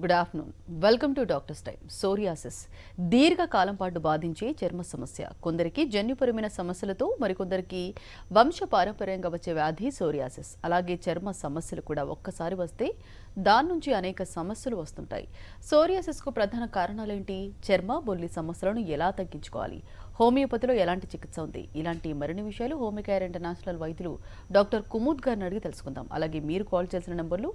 Good afternoon. Welcome to doctors time. Psoriasis దీర్ఘకాలం పాటు బాధించే చర్మ సమస్య. కొందరికి జన్యుపరమైన సమస్యలతో, మరికొందరికి వంశపారంపర్యంగా వచ్చే వ్యాధి సోరియాసిస్. అలాగే చర్మ సమస్యలు కూడా ఒక్కసారి వస్తే దాని నుంచి అనేక సమస్యలు వస్తుంటాయి. సోరియాసిస్కు ప్రధాన కారణాలేంటి? చర్మ బొల్లి సమస్యలను ఎలా తగ్గించుకోవాలి? హోమియోపతిలో ఎలాంటి చికిత్స ఉంది? ఇలాంటి మరిన్ని విషయాలు హోమియోకేర్ ఇంటర్నేషనల్ వైద్యులు డాక్టర్ కుముద్ గారిని అడిగి తెలుసుకుందాం. అలాగే మీరు కాల్ చేసిన నెంబర్లు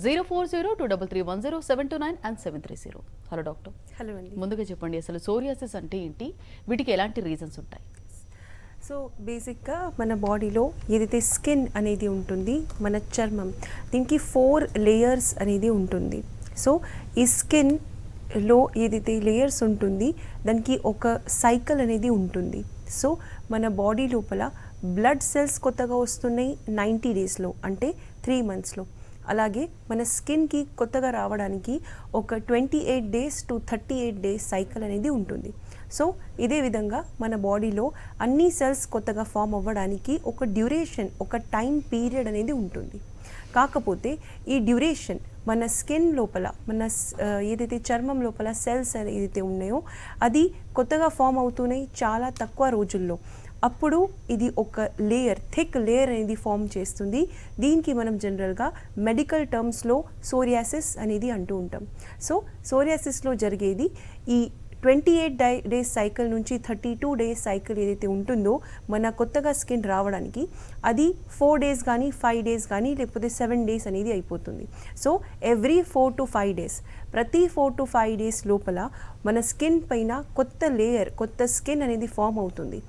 04023310729 అండ్ 730. Hello doctor. హలో అండి. ముందుగా చెప్పండి, అసలు సోరియాసిస్ అంటే ఏంటి, వీటికి ఎలాంటి రీజన్స్ ఉంటాయి? సో బేసిక్గా మన బాడీలో ఏదైతే స్కిన్ అనేది ఉంటుంది, మన చర్మం, దీనికి 4 లేయర్స్ అనేది ఉంటుంది. సో ఈ స్కిన్లో ఏదైతే లేయర్స్ ఉంటుంది దానికి ఒక సైకిల్ అనేది ఉంటుంది. సో మన బాడీ లోపల బ్లడ్ సెల్స్ కొత్తగా వస్తున్నాయి 90 డేస్లో, అంటే 3 మంత్స్లో. అలాగే మన స్కిన్కి కొత్తగా రావడానికి ఒక 28 డేస్ టు 38 డేస్ సైకిల్ అనేది ఉంటుంది. సో ఇదే విధంగా మన బాడీలో అన్ని సెల్స్ కొత్తగా ఫామ్ అవ్వడానికి ఒక డ్యూరేషన్, ఒక టైం పీరియడ్ అనేది ఉంటుంది. కాకపోతే ఈ డ్యూరేషన్ మన స్కిన్ లోపల, మన ఏదైతే చర్మం లోపల సెల్స్ ఏదైతే ఉన్నాయో అది కొత్తగా ఫామ్ అవుతున్నాయి చాలా తక్కువ రోజుల్లో. అప్పుడు ఇది ఒక లేయర్, థిక్ లేయర్ అనేది ఫామ్ చేస్తుంది. దీనికి మనం జనరల్గా మెడికల్ టర్మ్స్లో సోరియాసిస్ అనేది అంటూ ఉంటాం. సో సోరియాసిస్లో జరిగేది ఈ 28 డేస్ సైకిల్ నుంచి 32 డేస్ సైకిల్ ఏదైతే ఉంటుందో మన కొత్తగా స్కిన్ రావడానికి, అది 4 డేస్ కానీ 5 డేస్ కానీ లేకపోతే 7 డేస్ అనేది అయిపోతుంది. సో ఎవ్రీ 4 to 5 డేస్, ప్రతి 4 to 5 డేస్ లోపల మన స్కిన్ పైన కొత్త లేయర్, కొత్త స్కిన్ అనేది ఫామ్ అవుతుంది.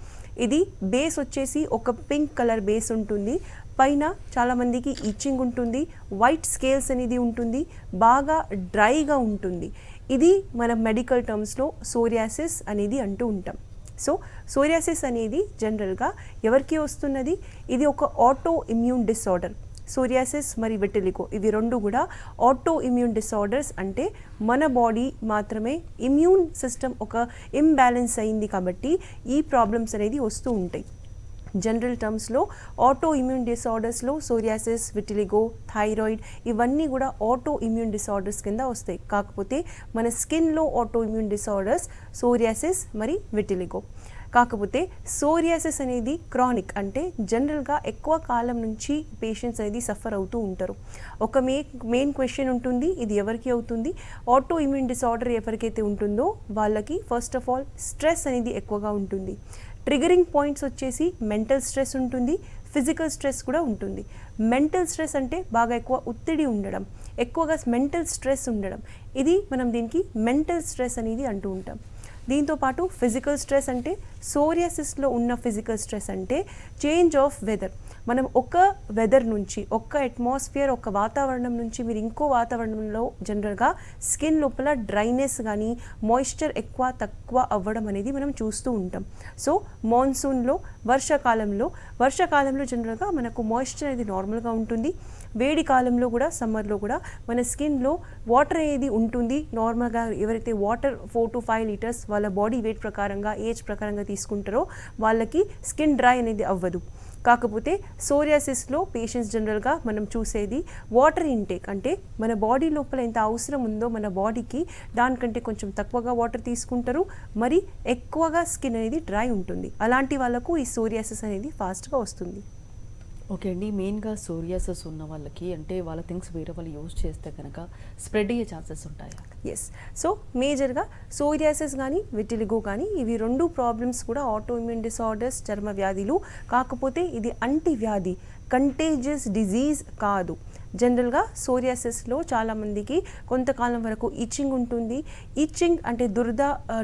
ఇది బేస్ వచ్చేసి ఒక పింక్ కలర్ బేస్ ఉంటుంది. పైన చాలామందికి ఇచ్చింగ్ ఉంటుంది, వైట్ స్కేల్స్ అనేది ఉంటుంది, బాగా డ్రైగా ఉంటుంది. ఇది మన మెడికల్ టర్మ్స్లో సోరియాసిస్ అనేది అంటూ ఉంటాం. సో సోరియాసిస్ అనేది జనరల్గా ఎవరికి వస్తున్నది? ఇది ఒక ఆటో ఇమ్యూన్ డిసార్డర్. సోరియాసిస్ మరి విటిలిగో, ఇవి రెండు కూడా ఆటో ఇమ్యూన్ డిసార్డర్స్. అంటే మన బాడీ మాత్రమే ఇమ్యూన్ సిస్టమ్ ఒక ఇంబ్యాలెన్స్ అయింది కాబట్టి ఈ ప్రాబ్లమ్స్ అనేది వస్తూ ఉంటాయి. జనరల్ టర్మ్స్లో ఆటో ఇమ్యూన్ డిసార్డర్స్లో సోరియాసిస్, విటిలిగో, థైరాయిడ్ ఇవన్నీ కూడా ఆటో ఇమ్యూన్ డిసార్డర్స్ కింద వస్తాయి. కాకపోతే మన స్కిన్లో ఆటో ఇమ్యూన్ డిసార్డర్స్ సోరియాసిస్ మరి విటిలిగో. కాకపోతే సోరియాసిస్ అనేది క్రానిక్, అంటే జనరల్గా ఎక్కువ కాలం నుంచి పేషెంట్స్ అనేది సఫర్ అవుతూ ఉంటారు. ఒక మెయిన్ క్వశ్చన్ ఉంటుంది, ఇది ఎవరికి అవుతుంది? ఆటో ఇమ్యూన్ డిసార్డర్ ఎవరికైతే ఉంటుందో వాళ్ళకి ఫస్ట్ ఆఫ్ ఆల్ స్ట్రెస్ అనేది ఎక్కువగా ఉంటుంది. ట్రిగరింగ్ పాయింట్స్ వచ్చేసి మెంటల్ స్ట్రెస్ ఉంటుంది, ఫిజికల్ స్ట్రెస్ కూడా ఉంటుంది. మెంటల్ స్ట్రెస్ అంటే బాగా ఎక్కువ ఒత్తిడి ఉండడం, ఎక్కువగా మెంటల్ స్ట్రెస్ ఉండడం, ఇది మనం దీనికి మెంటల్ స్ట్రెస్ అనేది అంటూ ఉంటాం. దీంతోపాటు ఫిజికల్ స్ట్రెస్ అంటే సోరియాసిస్లో ఉన్న ఫిజికల్ స్ట్రెస్ అంటే చేంజ్ ఆఫ్ వెదర్. మనం ఒక వెదర్ నుంచి, ఒక అట్మాస్ఫియర్, ఒక వాతావరణం నుంచి మీరు ఇంకో వాతావరణంలో జనరల్గా స్కిన్ లోపల డ్రైనెస్ కానీ మాయిశ్చర్ ఎక్కువ తక్కువ అవ్వడం అనేది మనం చూస్తూ ఉంటాం. సో మాన్సూన్లో, వర్షాకాలంలో జనరల్గా మనకు మాయిశ్చర్ అనేది నార్మల్గా ఉంటుంది. వేడి కాలంలో కూడా, సమ్మర్లో కూడా మన స్కిన్లో వాటర్ అనేది ఉంటుంది నార్మల్గా. ఎవరైతే వాటర్ 4 to 5 లీటర్స్ వాళ్ళ బాడీ వెయిట్ ప్రకారంగా, ఏజ్ ప్రకారంగా తీసుకుంటారో వాళ్ళకి స్కిన్ డ్రై అనేది అవ్వదు. కాకపోతే సోరియాసిస్లో పేషెంట్స్ జనరల్గా మనం చూసేది వాటర్ ఇంటేక్, అంటే మన బాడీ లోపల ఎంత అవసరం ఉందో మన బాడీకి దానికంటే కొంచెం తక్కువగా వాటర్ తీసుకుంటారు, మరి ఎక్కువగా స్కిన్ అనేది డ్రై ఉంటుంది. అలాంటి వాళ్ళకు ఈ సోరియాసిస్ అనేది ఫాస్ట్గా వస్తుంది. ఓకే అండి, మెయిన్గా సోరియాసిస్ ఉన్న వాళ్ళకి, అంటే వాళ్ళ థింగ్స్ వేరే వాళ్ళు యూజ్ చేస్తే కనుక స్ప్రెడ్ అయ్యే ఛాన్సెస్ ఉంటాయా? ఎస్. సో మేజర్గా సోరియాసిస్ కానీ విటిలిగో కానీ ఇవి రెండు ప్రాబ్లమ్స్ కూడా ఆటో ఇమ్యూన్ డిసార్డర్స్, చర్మ వ్యాధులు. కాకపోతే ఇది అంటి వ్యాధి, కంటేజియస్ డిజీజ్ కాదు. జనరల్గా సోరియాసిస్లో చాలామందికి కొంతకాలం వరకు ఇచ్చింగ్ ఉంటుంది. ఇచ్చింగ్ అంటే దురద,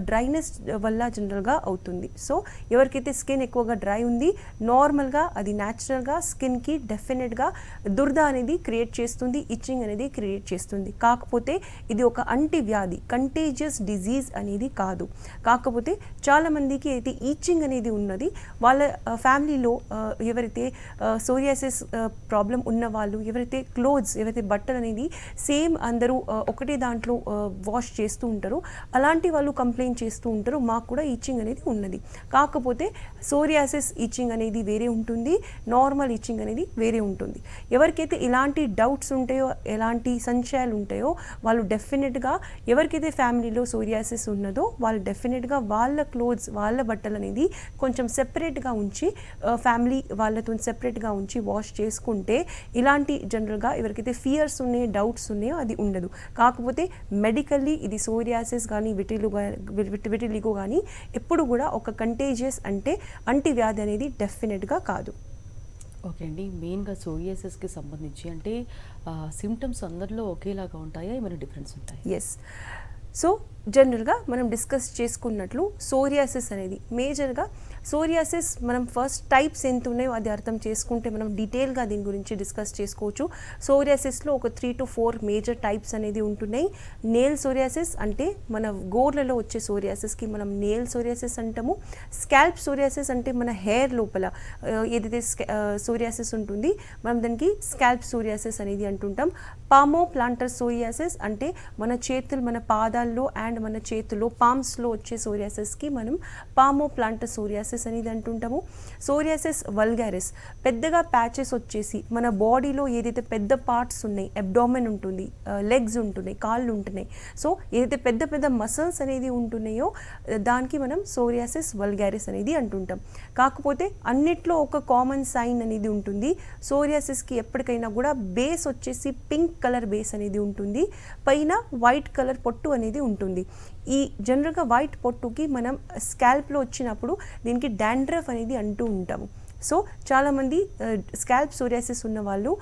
డ్రైనెస్ వల్ల జనరల్గా అవుతుంది. సో ఎవరికైతే స్కిన్ ఎక్కువగా డ్రై ఉంది, నార్మల్గా అది న్యాచురల్గా స్కిన్కి డెఫినెట్గా దురద అనేది క్రియేట్ చేస్తుంది, ఇచ్చింగ్ అనేది క్రియేట్ చేస్తుంది. కాకపోతే ఇది ఒక అంటి వ్యాధి, కంటేజియస్ డిజీజ్ అనేది కాదు. కాకపోతే చాలామందికి అయితే ఈచింగ్ అనేది ఉన్నది, వాళ్ళ ఫ్యామిలీలో ఎవరైతే సోరియాసిస్ ప్రాబ్లం ఉన్న వాళ్ళు, ఎవరైతే క్లోత్స్ ఏవైతే బట్టలు అనేది సేమ్ అందరూ ఒకటే దాంట్లో వాష్ చేస్తూ ఉంటారో అలాంటి వాళ్ళు కంప్లైంట్ చేస్తూ ఉంటారు, మాకు కూడా ఈచింగ్ అనేది ఉన్నది. కాకపోతే సోరియాసిస్ ఈచింగ్ అనేది వేరే ఉంటుంది, నార్మల్ ఈచింగ్ అనేది వేరే ఉంటుంది. ఎవరికైతే ఇలాంటి డౌట్స్ ఉంటాయో, ఎలాంటి సంశయాలు ఉంటాయో వాళ్ళు డెఫినెట్గా, ఎవరికైతే ఫ్యామిలీలో సోరియాసిస్ ఉన్నదో వాళ్ళు డెఫినెట్గా వాళ్ళ క్లోత్స్, వాళ్ళ బట్టలు అనేది కొంచెం సెపరేట్గా ఉంచి, ఫ్యామిలీ వాళ్ళతో సెపరేట్గా ఉంచి వాష్ చేసుకుంటే ఇలాంటి జనరల్గా ఎవరికైతే ఫియర్స్ ఉన్నాయో, డౌట్స్ ఉన్నాయో అది ఉండదు. కాకపోతే మెడికల్లీ ఇది సోరియాసిస్ కానీ విటిలిగో కానీ ఎప్పుడు కూడా ఒక కంటేజియస్ అంటే అంటువ్యాధి అనేది డెఫినెట్గా కాదు. ఓకే అండి, మెయిన్గా సోరియాసిస్కి సంబంధించి అంటే సిమ్టమ్స్ అందరిలో ఒకేలాగా ఉంటాయా, ఏమైనా డిఫరెన్స్ ఉంటాయి? ఎస్. సో జనరల్గా మనం డిస్కస్ చేసుకున్నట్లు సోరియాసిస్ అనేది మేజర్గా, సోరియాసిస్ మనం ఫస్ట్ టైప్స్ ఎంత ఉన్నాయో అది అర్థం చేసుకుంటే మనం డీటెయిల్గా దీని గురించి డిస్కస్ చేసుకోవచ్చు. సోరియాసిస్లో ఒక 3 to 4 మేజర్ టైప్స్ అనేది ఉంటున్నాయి. నేల్ సోరియాసిస్ అంటే మన గోర్లలో వచ్చే సోరియాసిస్కి మనం నేల్ సోరియాసిస్ అంటాము. స్కాల్ప్ సోరియాసిస్ అంటే మన హెయిర్ లోపల ఏదైతే సోరియాసిస్ ఉంటుంది మనం దానికి స్కాల్ప్ సోరియాసిస్ అనేది అంటుంటాం. పామో ప్లాంటర్ సోరియాసిస్ అంటే మన చేతులు, మన పాదాల్లో అండ్ మన చేతుల్లో పామ్స్లో వచ్చే సోరియాసిస్కి మనం పామో ప్లాంటర్ సోరియాసిస్ అనేది అంటుంటాము. సోరియాసిస్ వల్గారిస్ పెద్దగా ప్యాచెస్ వచ్చేసి మన బాడీలో ఏదైతే పెద్ద పార్ట్స్ ఉన్నాయి, అబ్డామెన్ ఉంటుంది, లెగ్స్ ఉంటున్నాయి, కాళ్ళు ఉంటున్నాయి, సో ఏదైతే పెద్ద పెద్ద మసిల్స్ అనేది ఉంటున్నాయో దానికి మనం సోరియాసిస్ వల్గారిస్ అనేది అంటుంటాం. కాకపోతే అన్నిట్లో ఒక కామన్ సైన్ అనేది ఉంటుంది. సోరియాసిస్కి ఎప్పటికైనా కూడా బేస్ వచ్చేసి పింక్ కలర్ బేస్ అనేది ఉంటుంది, పైన వైట్ కలర్ పొట్టు అనేది ఉంటుంది. ఈ జనరల్గా వైట్ పొట్టుకి మనం స్కాల్ప్లో వచ్చినప్పుడు దీనికి డాండ్రఫ్ అనేది అంటూ ఉంటాము. సో చాలామంది స్కాల్ప్ సోరియాసిస్ ఉన్న వాళ్ళు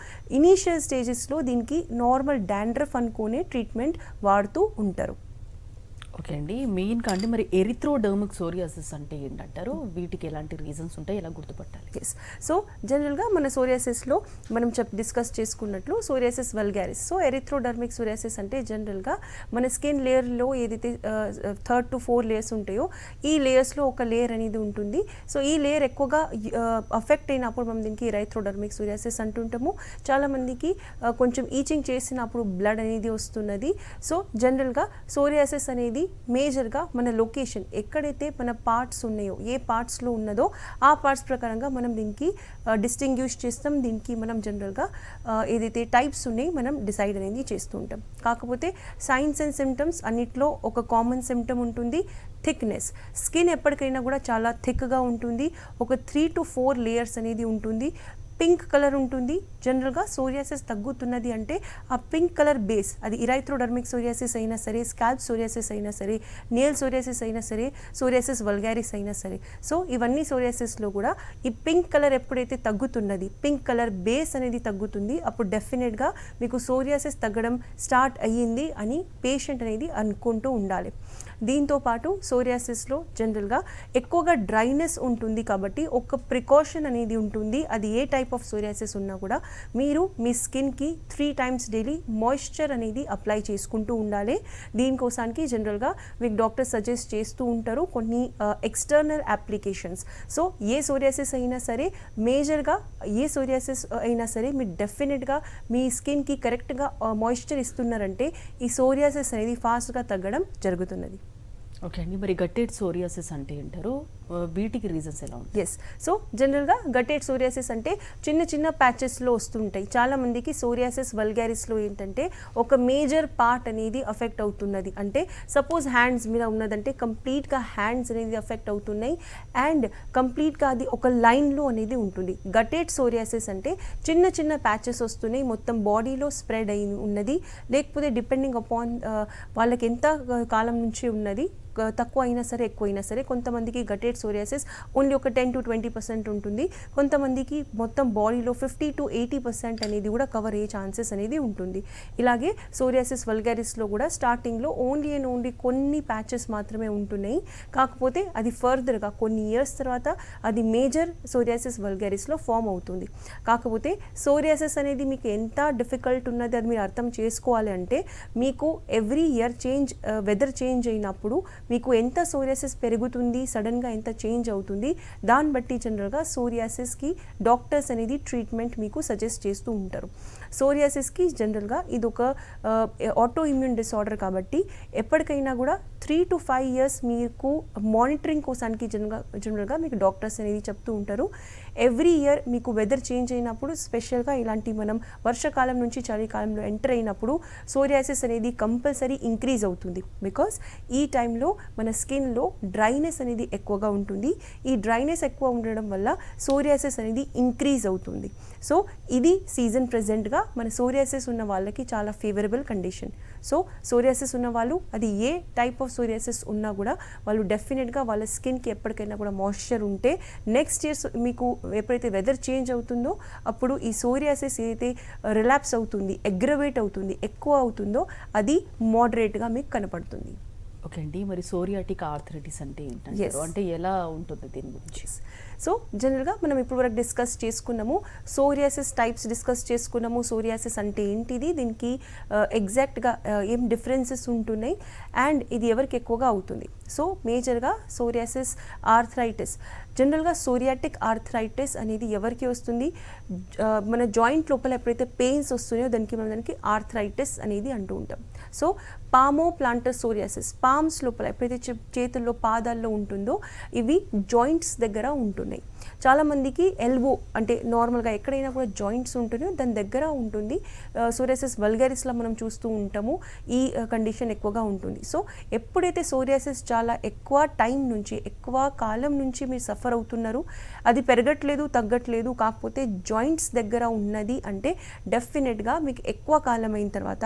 ఇనీషియల్ స్టేజెస్లో దీనికి నార్మల్ డాండ్రఫ్ అనుకునే ట్రీట్మెంట్ వాడుతూ ఉంటారు. ఓకే అండి, మెయిన్గా అంటే మరి ఎరిథ్రోడర్మిక్ సోరియాసిస్ అంటే ఏంటంటారు, వీటికి ఎలాంటి రీజన్స్ ఉంటాయి, ఎలా గుర్తుపట్టాలి? ఎస్. సో జనరల్గా మన సోరియాసిస్లో మనం డిస్కస్ చేసుకున్నట్లు psoriasis vulgaris. So erythrodermic psoriasis అంటే జనరల్గా మన స్కిన్ లేయర్లో ఏదైతే 3 to 4 లేయర్స్ ఉంటాయో ఈ లేయర్స్లో ఒక లేయర్ అనేది ఉంటుంది. సో ఈ లేయర్ ఎక్కువగా అఫెక్ట్ అయినప్పుడు మనం దీనికి ఎరిథ్రోడర్మిక్ సోరియాసిస్ అంటుంటాము. చాలామందికి కొంచెం ఈచింగ్ చేసినప్పుడు బ్లడ్ అనేది వస్తున్నది. సో జనరల్గా సోరియాసిస్ అనేది మేజర్గా మన లొకేషన్ ఎక్కడైతే మన పార్ట్స్ ఉన్నాయో, ఏ పార్ట్స్లో ఉన్నదో ఆ పార్ట్స్ ప్రకారంగా మనం దీనికి డిస్టింగ్విష్ చేస్తాం. దీనికి మనం జనరల్గా ఏదైతే టైప్స్ ఉన్నాయో మనం డిసైడ్ అనేది చేస్తూ ఉంటాం. కాకపోతే సైన్స్ అండ్ సిమ్టమ్స్ అన్నిట్లో ఒక కామన్ సిమ్టమ్ ఉంటుంది, థిక్నెస్. స్కిన్ ఎప్పటికైనా కూడా చాలా థిక్గా ఉంటుంది, ఒక 3 to 4 లేయర్స్ అనేది ఉంటుంది, పింక్ కలర్ ఉంటుంది. జనరల్గా సోరియాసిస్ తగ్గుతున్నది అంటే ఆ పింక్ కలర్ బేస్, అది ఇరైథ్రోడర్మిక్ సోరియాసిస్ అయినా సరే, స్కాల్ప్ సోరియాసిస్ అయినా సరే, నేల్ సోరియాసిస్ అయినా సరే, సోరియాసిస్ వల్గారిస్ అయినా సరే, సో ఇవన్నీ సోరియాసిస్లో కూడా ఈ పింక్ కలర్ ఎప్పుడైతే తగ్గుతున్నది, పింక్ కలర్ బేస్ అనేది తగ్గుతుంది, అప్పుడు డెఫినెట్గా మీకు సోరియాసిస్ తగ్గడం స్టార్ట్ అయ్యింది అని పేషెంట్ అనేది అనుకుంటూ ఉండాలి. దీంతోపాటు సోరియాసిస్లో జనరల్గా ఎక్కువగా డ్రైనెస్ ఉంటుంది కాబట్టి ఒక ప్రికాషన్ అనేది ఉంటుంది. అది ఏ టైప్ ఆఫ్ సోరియాసిస్ ఉన్నా కూడా మీరు మీ స్కిన్కి 3 times డైలీ మాయిశ్చర్ అనేది అప్లై చేసుకుంటూ ఉండాలి. దీనికోసానికి జనరల్గా మీకు డాక్టర్ సజెస్ట్ చేస్తూ ఉంటారు కొన్ని ఎక్స్టర్నల్ అప్లికేషన్స్. సో ఏ సోరియాసిస్ అయినా సరే, మేజర్గా ఏ సోరియాసిస్ అయినా సరే మీరు డెఫినెట్గా మీ స్కిన్కి కరెక్ట్గా మాయిశ్చర్ ఇస్తున్నారంటే ఈ సోరియాసిస్ అనేది ఫాస్ట్గా తగ్గడం జరుగుతున్నది. ఓకే అండి, మరి గట్టెడ్ సోరియాసిస్ అంటే ఏంటారు, వీటికి రీజన్స్ ఎలా ఉంటాయి? ఎస్. సో జనరల్గా గట్టెడ్ సోరియాసిస్ అంటే చిన్న చిన్న ప్యాచెస్లో వస్తుంటాయి. చాలామందికి సోరియాసిస్ వల్గారిస్లో ఏంటంటే ఒక మేజర్ పార్ట్ అనేది అఫెక్ట్ అవుతున్నది. అంటే సపోజ్ హ్యాండ్స్ మీద ఉన్నదంటే కంప్లీట్గా హ్యాండ్స్ అనేది అఫెక్ట్ అవుతున్నాయి అండ్ కంప్లీట్గా అది ఒక లైన్లో అనేది ఉంటుంది. గట్టెడ్ సోరియాసిస్ అంటే చిన్న చిన్న ప్యాచెస్ వస్తున్నాయి, మొత్తం బాడీలో స్ప్రెడ్ అయి ఉన్నది, లేకపోతే డిపెండింగ్ అపాన్ వాళ్ళకి ఎంత కాలం నుంచి ఉన్నది, తక్కువ అయినా సరే ఎక్కువ అయినా సరే. కొంతమందికి గట్టెడ్ సోరియాసిస్ ఓన్లీ ఒక 10 to 20% ఉంటుంది, కొంతమందికి మొత్తం బాడీలో 50 to 80% అనేది కూడా కవర్ అయ్యే ఛాన్సెస్ అనేది ఉంటుంది. ఇలాగే సోరియాసిస్ వల్గారిస్లో కూడా స్టార్టింగ్లో ఓన్లీ అండ్ ఓన్లీ కొన్ని ప్యాచెస్ మాత్రమే ఉంటున్నాయి, కాకపోతే అది ఫర్దర్గా కొన్ని ఇయర్స్ తర్వాత అది మేజర్ సోరియాసిస్ వల్గారిస్లో ఫామ్ అవుతుంది. కాకపోతే సోరియాసిస్ అనేది మీకు ఎంత డిఫికల్ట్ ఉన్నది అది మీరు అర్థం చేసుకోవాలి అంటే మీకు ఎవ్రీ ఇయర్ వెదర్ చేంజ్ అయినప్పుడు మీకు ఎంత సోరియాసిస్ పెరుగుతుంది, సడన్గా ఎంత అంతా చేంజ్ అవుతుంది. దాన్ని బట్టి జనరల్గా సోరియాసిస్కి డాక్టర్స్ అనేది ట్రీట్మెంట్ మీకు సజెస్ట్ చేస్తూ ఉంటారు. సోరియాసిస్కి జనరల్గా ఇది ఒక ఆటో ఇమ్యూన్ డిసార్డర్ కాబట్టి ఎప్పటికైనా కూడా 3 to 5 years మీకు మానిటరింగ్ కోసానికి జనరల్గా మీకు డాక్టర్స్ అనేది చెప్తూ ఉంటారు. ఎవ్రీ ఇయర్ మీకు వెదర్ చేంజ్ అయినప్పుడు స్పెషల్గా ఇలాంటి మనం వర్షాకాలం నుంచి చలికాలంలో ఎంటర్ అయినప్పుడు సోరియాసిస్ అనేది కంపల్సరీ ఇంక్రీజ్ అవుతుంది. బికాస్ ఈ టైంలో మన స్కిన్లో డ్రైనెస్ అనేది ఎక్కువగా ఉంటుంది. ఈ డ్రైనెస్ ఎక్కువ ఉండడం వల్ల సోరియాసిస్ అనేది ఇంక్రీజ్ అవుతుంది. సో ఇది సీజన్ ప్రెజెంట్గా మన సోరియాసిస్ ఉన్న వాళ్ళకి చాలా ఫేవరబుల్ కండిషన్. సో సోరియాసిస్ ఉన్న వాళ్ళు అది ఏ టైప్ ఆఫ్ సోరియాసిస్ ఉన్నా కూడా వాళ్ళు డెఫినెట్గా వాళ్ళ స్కిన్కి ఎప్పటికైనా కూడా మాయిశ్చర్ ఉంటే నెక్స్ట్ ఇయర్ మీకు ఎప్పుడైతే వెదర్ చేంజ్ అవుతుందో అప్పుడు ఈ సోరియాసిస్ ఏదైతే రిలాప్స్ అవుతుంది, అగ్రవేట్ అవుతుంది, ఎక్కువ అవుతుందో అది మోడరేట్గా మీకు కనపడుతుంది. ఓకే అండి, మరి సోరియాటిక్ ఆర్థరైటిస్ అంటే ఏంటంటారు? అంటే ఎలా ఉంటుంది దీని గురించి? సో జనరల్గా మనం ఇప్పటివరకు డిస్కస్ చేసుకున్నాము, సోరియాసిస్ టైప్స్ డిస్కస్ చేసుకున్నాము. సోరియాసిస్ అంటే ఏంటిది, దీనికి ఎగ్జాక్ట్గా ఏం డిఫరెన్సెస్ ఉంటున్నాయి అండ్ ఇది ఎవరికి ఎక్కువగా అవుతుంది. సో మేజర్గా సోరియాసిస్ ఆర్థరైటిస్, జనరల్గా సోరియాటిక్ ఆర్థరైటిస్ అనేది ఎవరికి వస్తుంది, మన జాయింట్ లోపల ఎప్పుడైతే పెయిన్స్ వస్తున్నాయో దానికి ఆర్థరైటిస్ అనేది అంటూ ఉంటాం. సో పామో ప్లాంటర్ సోరియాసిస్, పామ్స్ లోపల ఎప్పుడైతే చేతుల్లో పాదాల్లో ఉంటుందో ఇవి జాయింట్స్ దగ్గర ఉంటున్నాయి. చాలామందికి ఎల్బో అంటే నార్మల్గా ఎక్కడైనా కూడా జాయింట్స్ ఉంటున్నాయో దాని దగ్గర ఉంటుంది. సోరియాసిస్ వల్గారిస్లో మనం చూస్తూ ఉంటాము, ఈ కండిషన్ ఎక్కువగా ఉంటుంది. సో ఎప్పుడైతే సోరియాసిస్ చాలా ఎక్కువ టైం నుంచి ఎక్కువ కాలం నుంచి మీరు సఫర్ అవుతున్నారు, అది పెరగట్లేదు తగ్గట్లేదు, కాకపోతే జాయింట్స్ దగ్గర ఉన్నది అంటే డెఫినెట్గా మీకు ఎక్కువ కాలం అయిన తర్వాత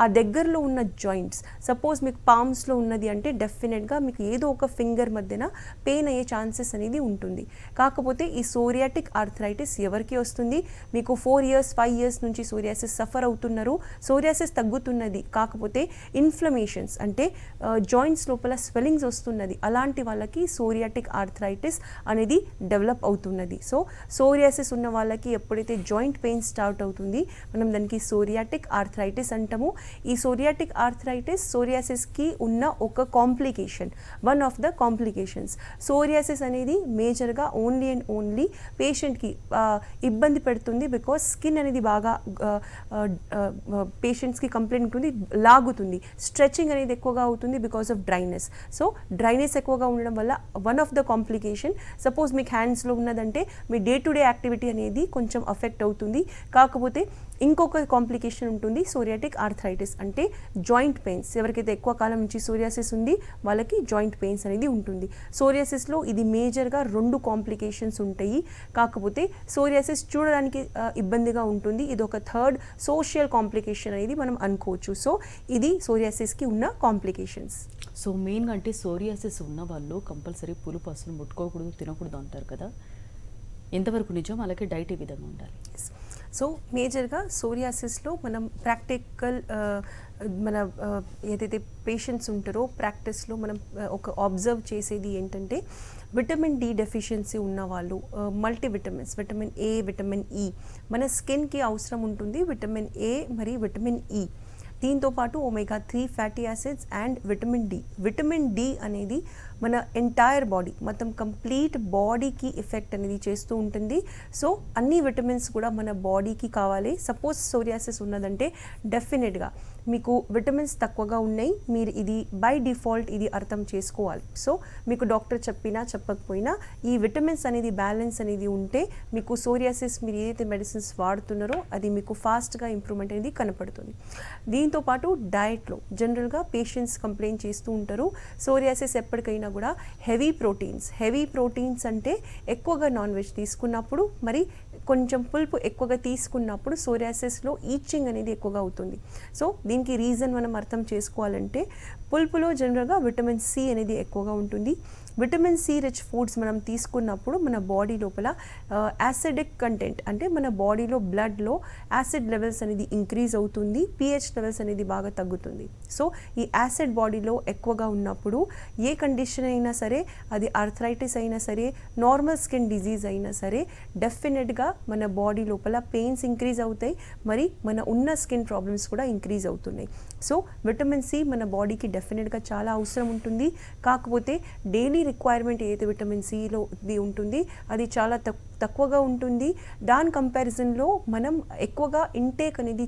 ఆ దగ్గరలో ఉన్న జాయింట్స్, సపోజ్ మీకు పామ్స్లో ఉన్నది అంటే డెఫినెట్గా మీకు ఏదో ఒక ఫింగర్ మధ్యన పెయిన్ అయ్యే ఛాన్సెస్ అనేది ఉంటుంది. కాకపోతే ఈ సోరియాటిక్ ఆర్థరైటిస్ ఎవరికి వస్తుంది, మీకు 4 years 5 years నుంచి సోరియాసిస్ సఫర్ అవుతున్నారు, సోరియాసిస్ తగ్గుతున్నది, కాకపోతే ఇన్ఫ్లమేషన్స్ అంటే జాయింట్స్ లోపల స్వెల్లింగ్స్ వస్తున్నది, అలాంటి వాళ్ళకి సోరియాటిక్ ఆర్థరైటిస్ అనేది డెవలప్ అవుతున్నది. సో సోరియాసిస్ ఉన్న వాళ్ళకి ఎప్పుడైతే జాయింట్ పెయిన్ స్టార్ట్ అవుతుంది మనం దానికి సోరియాటిక్ ఆర్థరైటిస్ అంటాము. ఈ సోరియాటిక్ ఆర్థరైటిస్ సోరియాసిస్కి ఉన్న ఒక complication, one of the complications. Psoriasis అనేది మేజర్గా ఓన్లీ అండ్ ఓన్లీ పేషెంట్కి ఇబ్బంది పెడుతుంది. బికాస్ స్కిన్ అనేది బాగా పేషెంట్స్కి కంప్లైంట్ ఉంటుంది, లాగుతుంది, స్ట్రెచింగ్ అనేది ఎక్కువగా అవుతుంది because of dryness. So dryness ఎక్కువగా ఉండడం వల్ల one of the complication, suppose మీకు హ్యాండ్స్లో ఉన్నదంటే మీ డే టు డే యాక్టివిటీ అనేది కొంచెం అఫెక్ట్ అవుతుంది. కాకపోతే ఇంకొక కాంప్లికేషన్ ఉంటుంది, సోరియాటిక్ ఆర్థరైటిస్ అంటే జాయింట్ పెయిన్స్. ఎవరికైతే ఎక్కువ కాలం నుంచి సోరియాసిస్ ఉంది వాళ్ళకి జాయింట్ పెయిన్స్ అనేది ఉంటుంది. సోరియాసిస్లో ఇది మేజర్గా 2 కాంప్లికేషన్స్ ఉంటాయి. కాకపోతే సోరియాసిస్ చూడడానికి ఇబ్బందిగా ఉంటుంది, ఇది ఒక థర్డ్ సోషల్ కాంప్లికేషన్ అనేది మనం అనుకోవచ్చు. సో ఇది సోరియాసిస్కి ఉన్న కాంప్లికేషన్స్. సో మెయిన్గా అంటే సోరియాసిస్ ఉన్న వాళ్ళు కంపల్సరీ పులుపు అసలు ముట్టుకోకూడదు, తినకూడదు అంటారు కదా, ఎంతవరకు నిజం? అలాగే డైట్ ఏ విధంగా ఉండాలి? సో మేజర్గా సోరియాసిస్లో మనం ప్రాక్టికల్ మన ఏదైతే పేషెంట్స్ ఉంటారో ప్రాక్టీస్లో మనం ఒక అబ్జర్వ్ చేసేది ఏంటంటే విటమిన్ డి డెఫిషియన్సీ ఉన్న వాళ్ళు, multivitamins, vitamin A, vitamin E మన స్కిన్కి అవసరం ఉంటుంది, విటమిన్ ఏ మరియు విటమిన్ ఈ. దీంతోపాటు omega-3 fatty acids and vitamin D. Vitamin D అనేది మన ఎంటైర్ బాడీ మొత్తం కంప్లీట్ బాడీకి ఎఫెక్ట్ అనేది చేస్తూ ఉంటుంది. సో అన్ని విటమిన్స్ కూడా మన బాడీకి కావాలి. సపోజ్ సోరియాసిస్ ఉన్నదంటే డెఫినెట్గా మీకు విటమిన్స్ తక్కువగా ఉన్నాయి, మీరు ఇది బై డిఫాల్ట్ ఇది అర్థం చేసుకోవాలి. సో మీకు డాక్టర్ చెప్పినా చెప్పకపోయినా ఈ విటమిన్స్ అనేది బ్యాలెన్స్ అనేది ఉంటే మీకు సోరియాసిస్ మీరు ఏదైతే మెడిసిన్స్ వాడుతున్నారో అది మీకు ఫాస్ట్గా ఇంప్రూవ్మెంట్ అనేది కనపడుతుంది. దీంతోపాటు డయట్లో జనరల్గా పేషెంట్స్ కంప్లైంట్ చేస్తూ ఉంటారు, సోరియాసిస్ ఎప్పటికైనా కూడా హెవీ ప్రోటీన్స్ అంటే ఎక్కువగా నాన్ వెజ్ తీసుకున్నప్పుడు మరి కొంచెం పులుపు ఎక్కువగా తీసుకున్నప్పుడు సోరియాసిస్లో ఈచింగ్ అనేది ఎక్కువగా అవుతుంది. సో దీనికి రీజన్ మనం అర్థం చేసుకోవాలంటే పులుపులో జనరల్గా విటమిన్ సి అనేది ఎక్కువగా ఉంటుంది. విటమిన్ సి రిచ్ ఫుడ్స్ మనం తీసుకున్నప్పుడు మన బాడీ లోపల యాసిడిక్ కంటెంట్ అంటే మన బాడీలో బ్లడ్లో యాసిడ్ లెవెల్స్ అనేది ఇంక్రీజ్ అవుతుంది, పిహెచ్ లెవెల్స్ అనేది బాగా తగ్గుతుంది. సో ఈ యాసిడ్ బాడీలో ఎక్కువగా ఉన్నప్పుడు ఏ కండిషన్ అయినా సరే, అది ఆర్థరైటిస్ అయినా సరే, నార్మల్ స్కిన్ డిజీజ్ అయినా సరే, డెఫినెట్గా మన బాడీ లోపల పెయిన్స్ ఇంక్రీజ్ అవుతాయి, మరి మన ఉన్న స్కిన్ ప్రాబ్లమ్స్ కూడా ఇంక్రీజ్ అవుతున్నాయి. సో విటమిన్ సి మన బాడీకి డెఫినెట్గా చాలా అవసరం ఉంటుంది. కాకపోతే డైలీ రిక్వైర్మెంట్ ఏదైతే విటమిన్ సిలో ఉంటుంది అది చాలా తక్కువగా ఉంటుంది. దాని కంపారిజన్లో మనం ఎక్కువగా ఇంటేక్ అనేది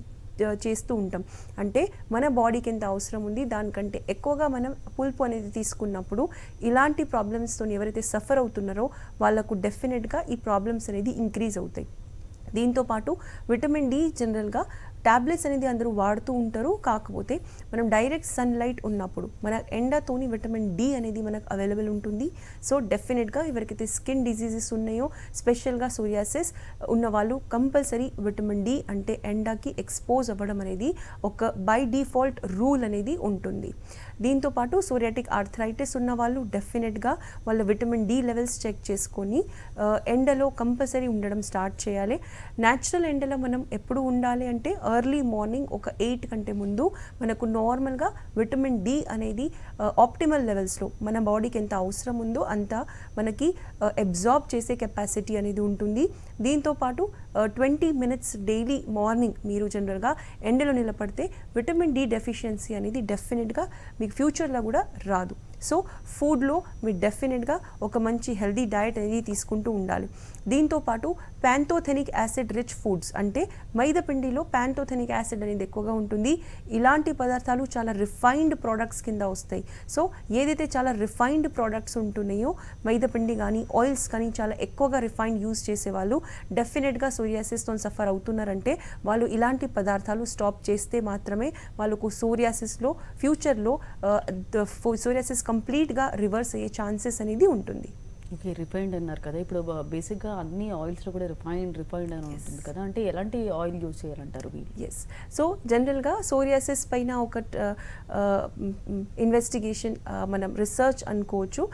చేస్తూ ఉంటాం. అంటే మన బాడీకి ఎంత అవసరం ఉంది దానికంటే ఎక్కువగా మనం పులుపు అనేది తీసుకున్నప్పుడు ఇలాంటి ప్రాబ్లమ్స్తో ఎవరైతే సఫర్ అవుతున్నారో వాళ్ళకు డెఫినెట్గా ఈ ప్రాబ్లమ్స్ అనేది ఇంక్రీజ్ అవుతాయి. దీంతోపాటు విటమిన్ డి జనరల్గా ట్యాబ్లెట్స్ అనేది అందరూ వాడుతూ ఉంటారు. కాకపోతే మనం డైరెక్ట్ సన్లైట్ ఉన్నప్పుడు మన ఎండతోని విటమిన్ డి అనేది మనకు అవైలబుల్ ఉంటుంది. సో డెఫినెట్గా ఎవరికైతే స్కిన్ డిజీజెస్ ఉన్నాయో, స్పెషల్గా సోరియాసిస్ ఉన్న వాళ్ళు కంపల్సరీ విటమిన్ డి అంటే ఎండకి ఎక్స్పోజ్ అవ్వడం అనేది ఒక బై డిఫాల్ట్ రూల్ అనేది ఉంటుంది. దీంతోపాటు సోరియాటిక్ ఆర్థరైటిస్ ఉన్న వాళ్ళు డెఫినెట్గా వాళ్ళ విటమిన్ డి లెవెల్స్ చెక్ చేసుకొని ఎండలో కంపల్సరీ ఉండడం స్టార్ట్ చేయాలి. న్యాచురల్ ఎండలో మనం ఎప్పుడు ఉండాలి అంటే ఎర్లీ మార్నింగ్ ఒక 8 కంటే ముందు మనకు నార్మల్గా విటమిన్ డి అనేది ఆప్టిమల్ లెవెల్స్లో మన బాడీకి ఎంత అవసరం ఉందో అంత మనకి అబ్జార్బ్ చేసే కెపాసిటీ అనేది ఉంటుంది. దీంతోపాటు 20 మినిట్స్ డైలీ మార్నింగ్ మీరు జనరల్గా ఎండలో నిలబడితే విటమిన్ డి డెఫిషియన్సీ అనేది డెఫినెట్గా మీకు ఫ్యూచర్లో కూడా రాదు. సో ఫుడ్లో మీరు డెఫినెట్గా ఒక మంచి హెల్దీ డయట్ అనేది తీసుకుంటూ ఉండాలి. దీంతోపాటు ప్యాంతోథెనిక్ యాసిడ్ రిచ్ ఫుడ్స్ అంటే మైదాపిండిలో ప్యాంతోథెనిక్ యాసిడ్ అనేది ఎక్కువగా ఉంటుంది. ఇలాంటి పదార్థాలు చాలా రిఫైన్డ్ ప్రోడక్ట్స్ కింద వస్తాయి. సో ఏదైతే చాలా రిఫైన్డ్ ప్రోడక్ట్స్ ఉంటున్నాయో మైదాపిండి కానీ ఆయిల్స్ కానీ చాలా ఎక్కువగా రిఫైన్డ్ యూస్ చేసేవాళ్ళు డెఫినెట్గా సోరియాసిస్తో సఫర్ అవుతున్నారంటే వాళ్ళు ఇలాంటి పదార్థాలు స్టాప్ చేస్తే మాత్రమే వాళ్ళకు సోరియాసిస్లో ఫ్యూచర్లో సోరియాసిస్ కంప్లీట్గా రివర్స్ అయ్యే ఛాన్సెస్ అనేది ఉంటుంది. ఓకే, రిఫైన్డ్ అన్నారు కదా, ఇప్పుడు బేసిక్గా అన్ని ఆయిల్స్లో కూడా రిఫైన్డ్ అని ఉంటుంది కదా, అంటే ఎలాంటి ఆయిల్ యూజ్ చేయాలంటారు వీళ్ళు? ఎస్, సో జనరల్గా సోరియాసిస్ పైన ఒక ఇన్వెస్టిగేషన్ మనం రీసెర్చ్ అనుకోవచ్చు.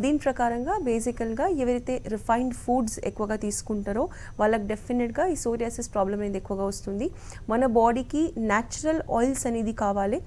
దీని ప్రకారంగా బేసికల్గా ఎవరైతే రిఫైన్డ్ ఫుడ్స్ ఎక్కువగా తీసుకుంటారో వాళ్ళకి డెఫినెట్గా ఈ సోరియాసిస్ ప్రాబ్లం అనేది ఎక్కువగా వస్తుంది. మన బాడీకి న్యాచురల్ ఆయిల్స్ అనేది కావాలి.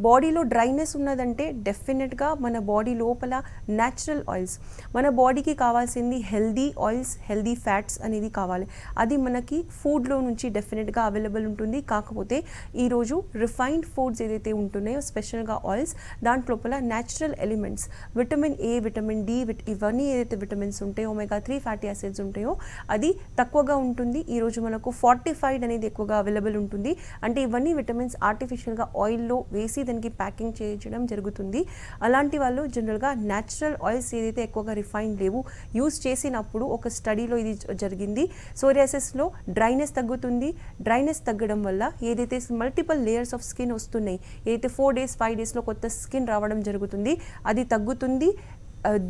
బాడీలో డ్రైనెస్ ఉన్నదంటే డెఫినెట్గా మన బాడీ లోపల న్యాచురల్ ఆయిల్స్, మన బాడీకి కావాల్సింది హెల్దీ ఆయిల్స్, హెల్దీ ఫ్యాట్స్ అనేది కావాలి. అది మనకి ఫుడ్లో నుంచి డెఫినెట్గా అవైలబుల్ ఉంటుంది. కాకపోతే ఈరోజు రిఫైన్డ్ ఫుడ్స్ ఏదైతే ఉంటున్నాయో స్పెషల్గా ఆయిల్స్ దాంట్లోపల natural elements vitamin A, vitamin D, ఇవన్నీ ఏదైతే విటమిన్స్ ఉంటాయో, omega-3 ఫ్యాటీ యాసిడ్స్ ఉంటాయో అది తక్కువగా ఉంటుంది. ఈరోజు మనకు ఫార్టిఫైడ్ అనేది ఎక్కువగా అవైలబుల్ ఉంటుంది. అంటే ఇవన్నీ విటమిన్స్ ఆర్టిఫిషియల్గా ఆయిల్లో వేసి దానికి ప్యాకింగ్ చేయడం జరుగుతుంది. అలాంటి వాళ్ళు జనరల్గా న్యాచురల్ ఆయిల్స్ ఏదైతే ఎక్కువగా రిఫైన్డ్ లేవు యూస్ చేసినప్పుడు ఒక స్టడీలో ఇది జరిగింది. సోరియాసిస్లో డ్రైనెస్ తగ్గుతుంది. డ్రైనెస్ తగ్గడం వల్ల ఏదైతే మల్టిపుల్ లేయర్స్ ఆఫ్ స్కిన్ వస్తున్నాయి, ఏదైతే 4 days 5 daysలో కొత్త స్కిన్ రావడం జరుగుతుంది అది తగ్గుతుంది.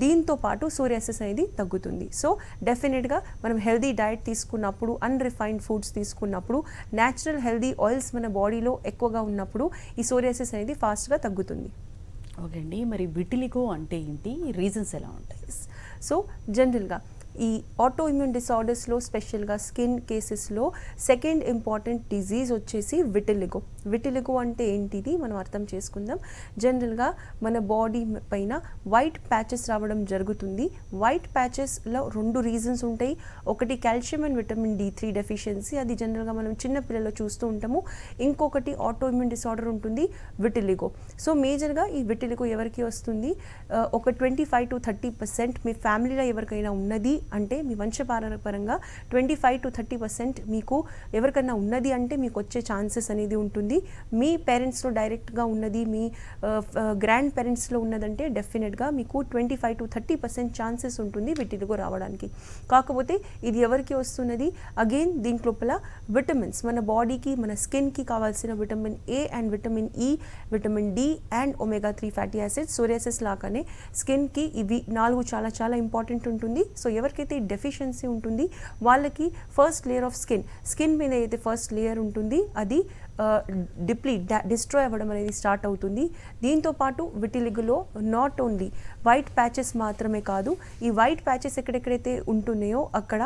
దీంతో పాటు సోరియాసిస్ అనేది తగ్గుతుంది. సో డెఫినెట్గా మనం హెల్దీ డయట్ తీసుకున్నప్పుడు, అన్రిఫైన్డ్ ఫుడ్స్ తీసుకున్నప్పుడు, న్యాచురల్ హెల్దీ ఆయిల్స్ మన బాడీలో ఎక్కువగా ఉన్నప్పుడు ఈ సోరియాసిస్ అనేది ఫాస్ట్గా తగ్గుతుంది. ఓకే అండి, మరి విటిలిగో అంటే ఏంటి, రీజన్స్ ఎలా ఉంటాయి? సో జనరల్గా ఈ ఆటో ఇమ్యూన్ డిసార్డర్స్లో స్పెషల్గా స్కిన్ కేసెస్లో సెకండ్ ఇంపార్టెంట్ డిజీజ్ వచ్చేసి విటిలిగో. విటిలిగో అంటే ఏంటిది మనం అర్థం చేసుకుందాం. జనరల్గా మన బాడీ పైన వైట్ ప్యాచెస్ రావడం జరుగుతుంది. వైట్ ప్యాచెస్లో 2 రీజన్స్ ఉంటాయి. ఒకటి calcium and vitamin D3 deficiency, అది జనరల్గా మనం చిన్నపిల్లల్లో చూస్తూ ఉంటాము. ఇంకొకటి ఆటో ఇమ్యూన్ డిసార్డర్ ఉంటుంది విటిలిగో. సో మేజర్గా ఈ విటిలిగో ఎవరికి వస్తుంది, ఒక 25 to 30% మీ ఫ్యామిలీలో ఎవరికైనా ఉన్నది అంటే మీ వంశపారంపరంగా 25 to 30% మీకు ఎవరికైనా ఉన్నది అంటే మీకు వచ్చే ఛాన్సెస్ అనేది ఉంటుంది. మీ పేరెంట్స్లో డైరెక్ట్గా ఉన్నది, మీ గ్రాండ్ పేరెంట్స్లో ఉన్నదంటే డెఫినెట్గా మీకు 25 to 30% ఛాన్సెస్ ఉంటుంది విటిలిగో రావడానికి. కాకపోతే ఇది ఎవరికి వస్తున్నది, అగైన్ దీంట్లోపల విటమిన్స్ మన బాడీకి, మన స్కిన్కి కావాల్సిన vitamin A and vitamin E, vitamin D and omega-3 fatty acids psoriasis లాగానే స్కిన్కి ఇవి 4 చాలా చాలా ఇంపార్టెంట్ ఉంటుంది. సో ఎవరికైతే డెఫిషియన్సీ ఉంటుంది వాళ్ళకి ఫస్ట్ లేయర్ ఆఫ్ స్కిన్ మీద అయితే ఫస్ట్ లేయర్ ఉంటుంది అది డిస్ట్రాయ్ అవ్వడం అనేది స్టార్ట్ అవుతుంది. దీంతో పాటు విటిలిగోలో నాట్ ఓన్లీ వైట్ ప్యాచెస్ మాత్రమే కాదు, ఈ వైట్ ప్యాచెస్ ఎక్కడెక్కడైతే ఉంటున్నాయో అక్కడ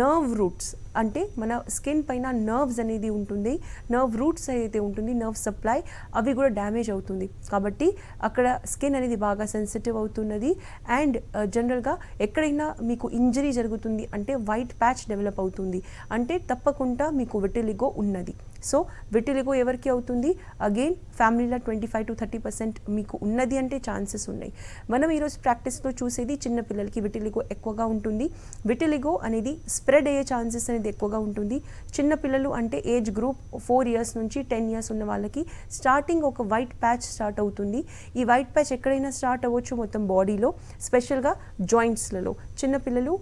నర్వ్ రూట్స్, అంటే మన స్కిన్ పైన నర్వ్స్ అనేది ఉంటుంది, నర్వ్ రూట్స్ అయితే ఉంటుంది, నర్వ్ సప్లై, అవి కూడా డ్యామేజ్ అవుతుంది. కాబట్టి అక్కడ స్కిన్ అనేది బాగా సెన్సిటివ్ అవుతున్నది. అండ్ జనరల్గా ఎక్కడైనా మీకు ఇంజరీ జరుగుతుంది అంటే వైట్ ప్యాచ్ డెవలప్ అవుతుంది అంటే తప్పకుండా మీకు విటిలిగో ఉన్నది. సో విటిలిగో ఎవరికి అవుతుంది? అగైన్ ఫ్యామిలీలో 25-30% మీకు ఉన్నది అంటే ఛాన్సెస్ ఉన్నాయి. మనం ఈరోజు ప్రాక్టీస్లో చూసేది చిన్నపిల్లలకి విటిలిగో ఎక్కువగా ఉంటుంది. విటిలిగో అనేది స్ప్రెడ్ అయ్యే ఛాన్సెస్ అనేది ఎక్కువగా ఉంటుంది. చిన్నపిల్లలు అంటే ఏజ్ గ్రూప్ 4 years నుంచి 10 years ఉన్న వాళ్ళకి స్టార్టింగ్ ఒక వైట్ ప్యాచ్ స్టార్ట్ అవుతుంది. ఈ వైట్ ప్యాచ్ ఎక్కడైనా స్టార్ట్ అవ్వచ్చు మొత్తం బాడీలో, స్పెషల్గా జాయింట్స్లలో. చిన్నపిల్లలు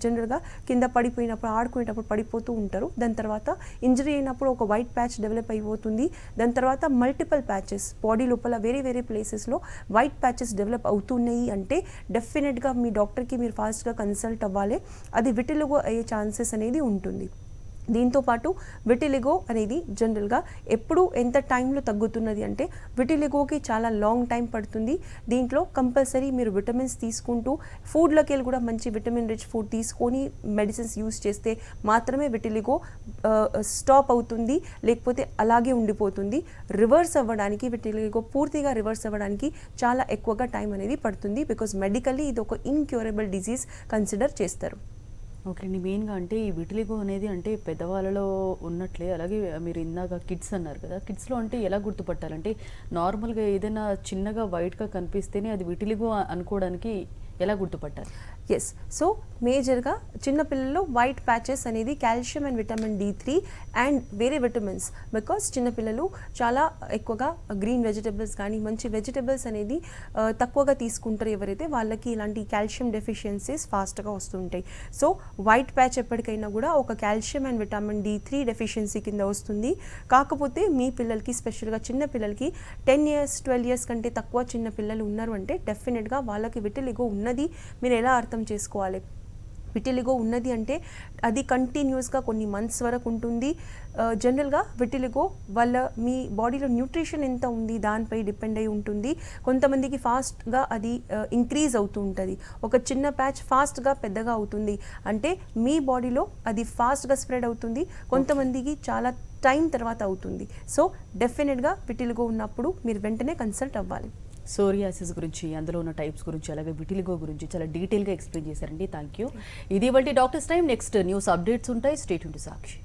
జనరల్గా కింద పడిపోయినప్పుడు, ఆడుకునేటప్పుడు పడిపోతూ ఉంటారు. దాని తర్వాత ఇంజరీ అయినప్పుడు ఒక వైట్ ప్యాచ్ డెవలప్ అయిపోతుంది. దాని తర్వాత మల్టిపుల్ ప్యాచెస్ బాడీ లోపల వేరే వేరే ప్లేసెస్లో వైట్ ప్యాచెస్ డెవలప్ అవుతున్నాయి అంటే డెఫినెట్గా మీ డాక్టర్కి మీరు ఫాస్ట్గా కన్సల్ట్ అవ్వాలి. అది విటిలిగో అయ్యే ఛాన్సెస్ అనేది ఉంటుంది. దీంతో పాటు విటిలిగో అనేది జనరల్గా ఎప్పుడు ఎంత టైంలో తగ్గుతున్నది అంటే విటిలిగోకి చాలా లాంగ్ టైం పడుతుంది. దీంట్లో కంపల్సరీ మీరు విటమిన్స్ తీసుకుంటూ ఫుడ్లోకి వెళ్ళి కూడా మంచి విటమిన్ రిచ్ ఫుడ్ తీసుకొని మెడిసిన్స్ యూస్ చేస్తే మాత్రమే విటిలిగో స్టాప్ అవుతుంది, లేకపోతే అలాగే ఉండిపోతుంది. రివర్స్ అవ్వడానికి, విటిలిగో పూర్తిగా రివర్స్ అవ్వడానికి చాలా ఎక్కువగా టైం అనేది పడుతుంది. బికాజ్ మెడికల్లీ ఇది ఒక ఇన్క్యూరబుల్ డిజీజ్ కన్సిడర్ చేస్తారు. ఓకే అండి. మెయిన్గా అంటే ఈ విటిలిగో అనేది అంటే పెద్దవాళ్ళలో ఉన్నట్లే, అలాగే మీరు ఇందాక కిడ్స్ అన్నారు కదా, కిడ్స్లో అంటే ఎలా గుర్తుపట్టాలంటే నార్మల్గా ఏదైనా చిన్నగా వైట్గా కనిపిస్తేనే అది విటిలిగో అనుకోవడానికి ఎలా గుర్తుపట్టాలి? ఎస్, సో మేజర్గా చిన్నపిల్లల్లో వైట్ ప్యాచెస్ అనేది calcium and vitamin D3 and వేరే విటమిన్స్. బికాస్ చిన్నపిల్లలు చాలా ఎక్కువగా గ్రీన్ వెజిటబుల్స్ కానీ మంచి వెజిటబుల్స్ అనేది తక్కువగా తీసుకుంటారు ఎవరైతే, వాళ్ళకి ఇలాంటి కాల్షియం డెఫిషియన్సీస్ ఫాస్ట్గా వస్తుంటాయి. సో వైట్ ప్యాచ్ ఎప్పటికైనా కూడా ఒక calcium and vitamin D3 deficiency కింద వస్తుంది. కాకపోతే మీ పిల్లలకి, స్పెషల్గా చిన్న పిల్లలకి 10 years 12 years కంటే తక్కువ చిన్న పిల్లలు ఉన్నారు అంటే డెఫినెట్గా వాళ్ళకి విటిలిగో ఉన్నది. మీరు ఎలా అర్థం చేసుకోవాలి? విటిలిగో ఉన్నది అంటే అది కంటిన్యూస్గా కొన్ని మంత్స్ వరకు ఉంటుంది. జనరల్గా విటిలిగో వాళ్ళ మీ బాడీలో న్యూట్రిషన్ ఎంత ఉంది దానిపై డిపెండ్ అయి ఉంటుంది. కొంతమందికి ఫాస్ట్గా అది ఇంక్రీజ్ అవుతూ ఉంటుంది. ఒక చిన్న ప్యాచ్ ఫాస్ట్గా పెద్దగా అవుతుంది అంటే మీ బాడీలో అది ఫాస్ట్గా స్ప్రెడ్ అవుతుంది. కొంతమందికి చాలా టైం తర్వాత అవుతుంది. సో డెఫినెట్గా విటిలిగో ఉన్నప్పుడు మీరు వెంటనే కన్సల్ట్ అవ్వాలి. సోరియాసిస్ గురించి, అందులో ఉన్న టైప్స్ గురించి, అలాగే విటిలిగో గురించి చాలా డీటెయిల్గా ఎక్స్ప్లెయిన్ చేశారండి. Thank you. ఇది ఇవాల్టి doctors time. Next news updates ఉంటాయి. Stay tuned to Sakshi.